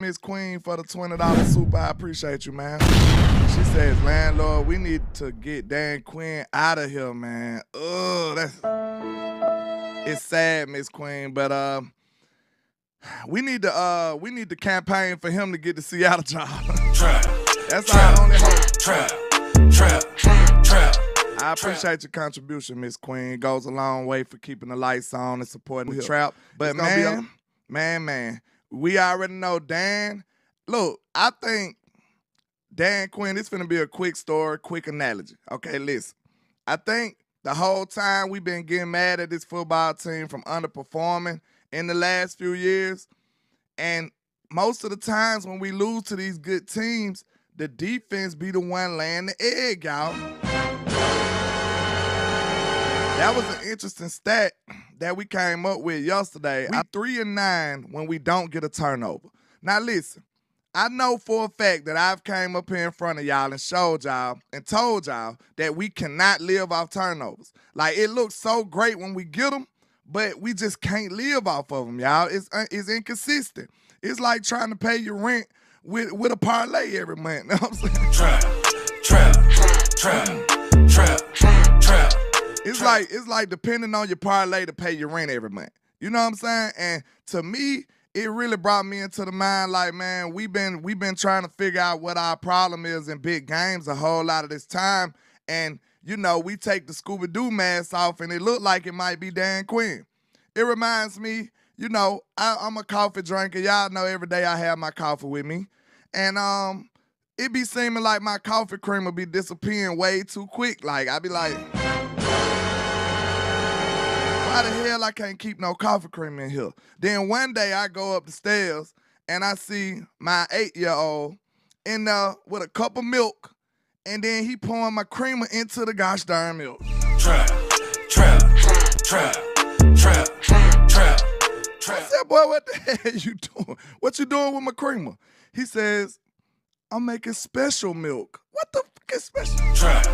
Miss Queen for the $20 super. I appreciate you, man. She says, landlord, we need to get Dan Quinn out of here, man. It's sad, Miss Queen, but we need to campaign for him to get the Seattle job. That's our only hope. Trap. I appreciate your contribution, Miss Queen. It goes a long way for keeping the lights on and supporting the trap. But man, we already know Dan. Look, I think Dan Quinn, this finna be a quick story, quick analogy. Okay, listen. I think the whole time we've been getting mad at this football team from underperforming in the last few years. And most of the times when we lose to these good teams, the defense be the one laying the egg, y'all. That was an interesting stat that we came up with yesterday. We 3-9 when we don't get a turnover. Now listen, I know for a fact that I've came up here in front of y'all and showed y'all and told y'all that we cannot live off turnovers. Like, it looks so great when we get them, but we just can't live off of them, y'all. It's inconsistent. It's like trying to pay your rent with a parlay every month. You know what I'm saying? Trap. It's like depending on your parlay to pay your rent every month. You know what I'm saying? And to me, it really brought me into the mind like, man, we've been trying to figure out what our problem is in big games a whole lot of this time. And, you know, we take the Scooby-Doo mask off and it looked like it might be Dan Quinn. It reminds me, you know, I'm a coffee drinker. Y'all know every day I have my coffee with me. And it be seeming like my coffee creamer be disappearing way too quick. Like, I be like, why the hell I can't keep no coffee creamer in here? Then one day I go up the stairs and I see my 8-year-old in there with a cup of milk, and then he pouring my creamer into the gosh darn milk. Trap. I said, boy, what the hell you doing? What you doing with my creamer? He says, I'm making special milk. What the fuck is special? Trap.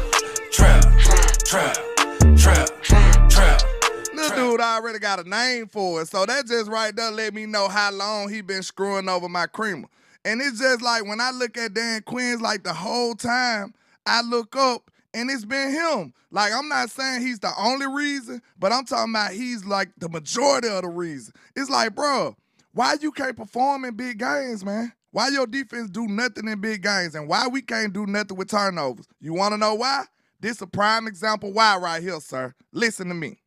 Little dude already got a name for it, so that just right there let me know how long he been screwing over my creamer. And it's just like when I look at Dan Quinn's, like the whole time I look up and it's been him. Like, I'm not saying he's the only reason, but I'm talking about he's like the majority of the reason. It's like, bro, why you can't perform in big games, man? Why your defense do nothing in big games, and why we can't do nothing with turnovers? You want to know why? This a prime example why right here, sir. Listen to me.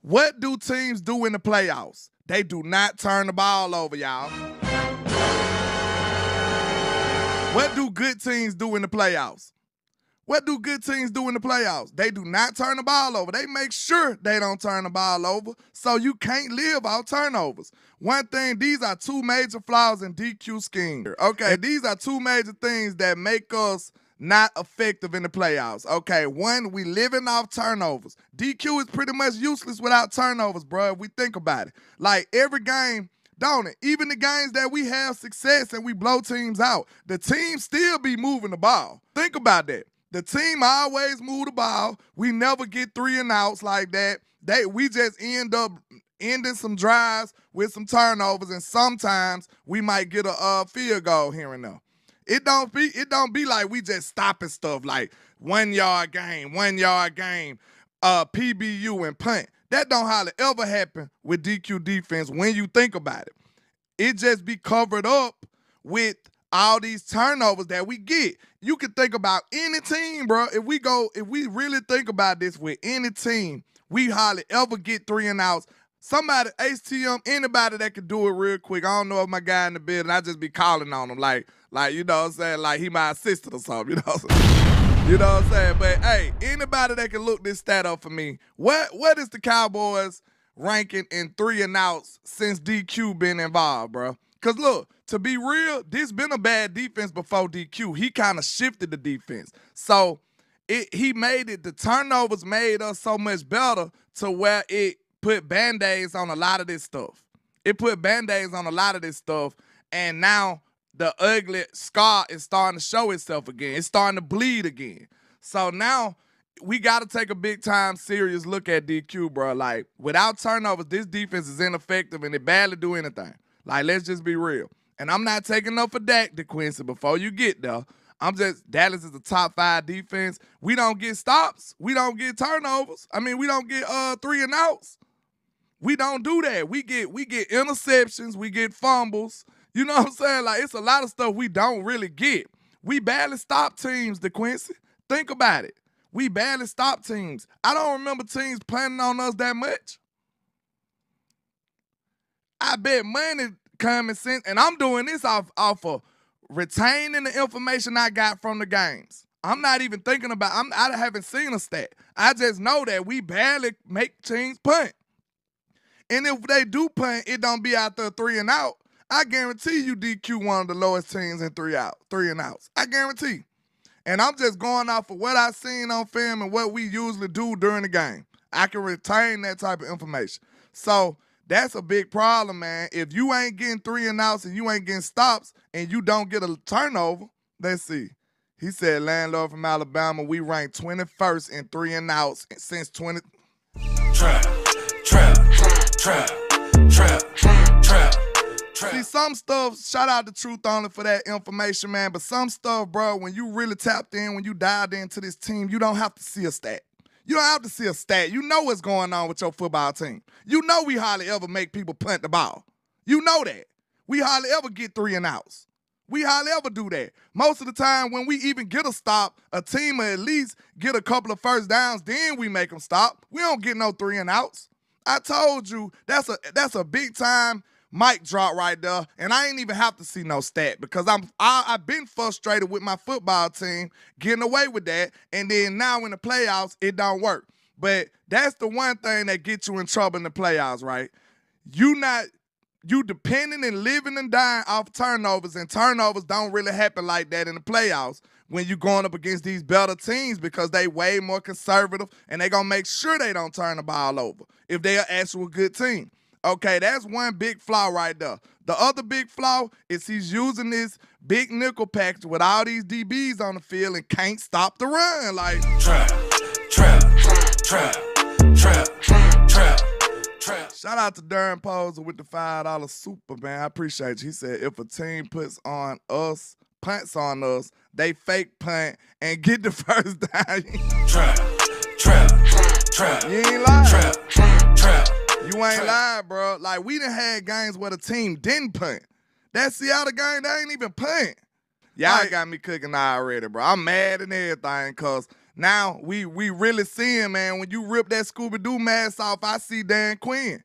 What do teams do in the playoffs? They do not turn the ball over, y'all. What do good teams do in the playoffs? What do good teams do in the playoffs? They do not turn the ball over. They make sure they don't turn the ball over, so you can't live off turnovers. One thing, these are two major flaws in DQ scheme. Okay, these are two major things that make us not effective in the playoffs. Okay, one, we living off turnovers. DQ is pretty much useless without turnovers, bro, if we think about it. Like, every game, don't it? Even the games that we have success and we blow teams out, the team still be moving the ball. Think about that. The team always move the ball. We never get 3 and outs like that. We just end up ending some drives with some turnovers, and sometimes we might get a field goal here and there. It don't be like we just stopping stuff like 1 yard game, PBU and punt. That don't hardly ever happen with DQ defense when you think about it. It just be covered up with all these turnovers that we get. You can think about any team, bro. If we really think about this with any team, we hardly ever get 3 and outs. Somebody, HTM, anybody that can do it real quick. I don't know if my guy in the building, I just be calling on him like, you know what I'm saying, like he my assistant or something, you know what I'm saying? You know what I'm saying? But, hey, anybody that can look this stat up for me, what is the Cowboys ranking in 3 and outs since DQ been involved, bro? Because, look, to be real, this been a bad defense before DQ. He kind of shifted the defense. So, he made it, the turnovers made us so much better to where it put Band-Aids on a lot of this stuff. It put Band-Aids on a lot of this stuff, and now the ugly scar is starting to show itself again. It's starting to bleed again. So now we got to take a big-time serious look at DQ, bro. Like, without turnovers, this defense is ineffective, and it barely do anything. Like, let's just be real. And I'm not taking up for Dak, DeQuincy, before you get there. Dallas is the top 5 defense. We don't get stops. We don't get turnovers. I mean, we don't get 3 and outs. We don't do that. We get interceptions. We get fumbles. You know what I'm saying? Like, it's a lot of stuff we don't really get. We barely stop teams, DeQuincy. Think about it. We barely stop teams. I don't remember teams planning on us that much. I bet money common sense, and I'm doing this off of retaining the information I got from the games. I'm not even thinking about, I haven't seen a stat. I just know that we barely make teams punt. And if they do punt, it don't be out there 3 and out. I guarantee you DQ one of the lowest teams in 3 and outs. I guarantee. And I'm just going off of what I've seen on film and what we usually do during the game. I can retain that type of information. So that's a big problem, man. If you ain't getting 3 and outs and you ain't getting stops and you don't get a turnover, let's see. He said, Landlord from Alabama, we ranked 21st in 3 and outs since 20. Trap. See, some stuff, shout out to Truth Only for that information, man, but some stuff, bro, when you really tapped in, when you dialed into this team, you don't have to see a stat. You don't have to see a stat. You know what's going on with your football team. You know we hardly ever make people punt the ball. You know that. We hardly ever get 3 and outs. We hardly ever do that. Most of the time when we even get a stop, a team will at least get a couple of first downs, then we make them stop. We don't get no 3 and outs. I told you that's a big time mic drop right there, and I ain't even have to see no stat because I've been frustrated with my football team getting away with that, and then now in the playoffs it don't work. But that's the one thing that gets you in trouble in the playoffs, right? You depending and living and dying off turnovers, and turnovers don't really happen like that in the playoffs when you going up against these better teams because they way more conservative and they gonna make sure they don't turn the ball over if they're an actual good team. Okay, that's one big flaw right there. The other big flaw is he's using this big nickel package with all these DBs on the field and can't stop the run. Like, trap. Shout out to Darren Poser with the $5 super, man. I appreciate you. He said, if a team punts on us, they fake punt and get the first down. Trap. You ain't lying. Trap. You ain't lying, bro. Like, we done had games where the team didn't punt. That Seattle game, they ain't even punt. Y'all got me cooking already, bro. I'm mad and everything because now we really seeing, man, when you rip that Scooby-Doo mask off, I see Dan Quinn.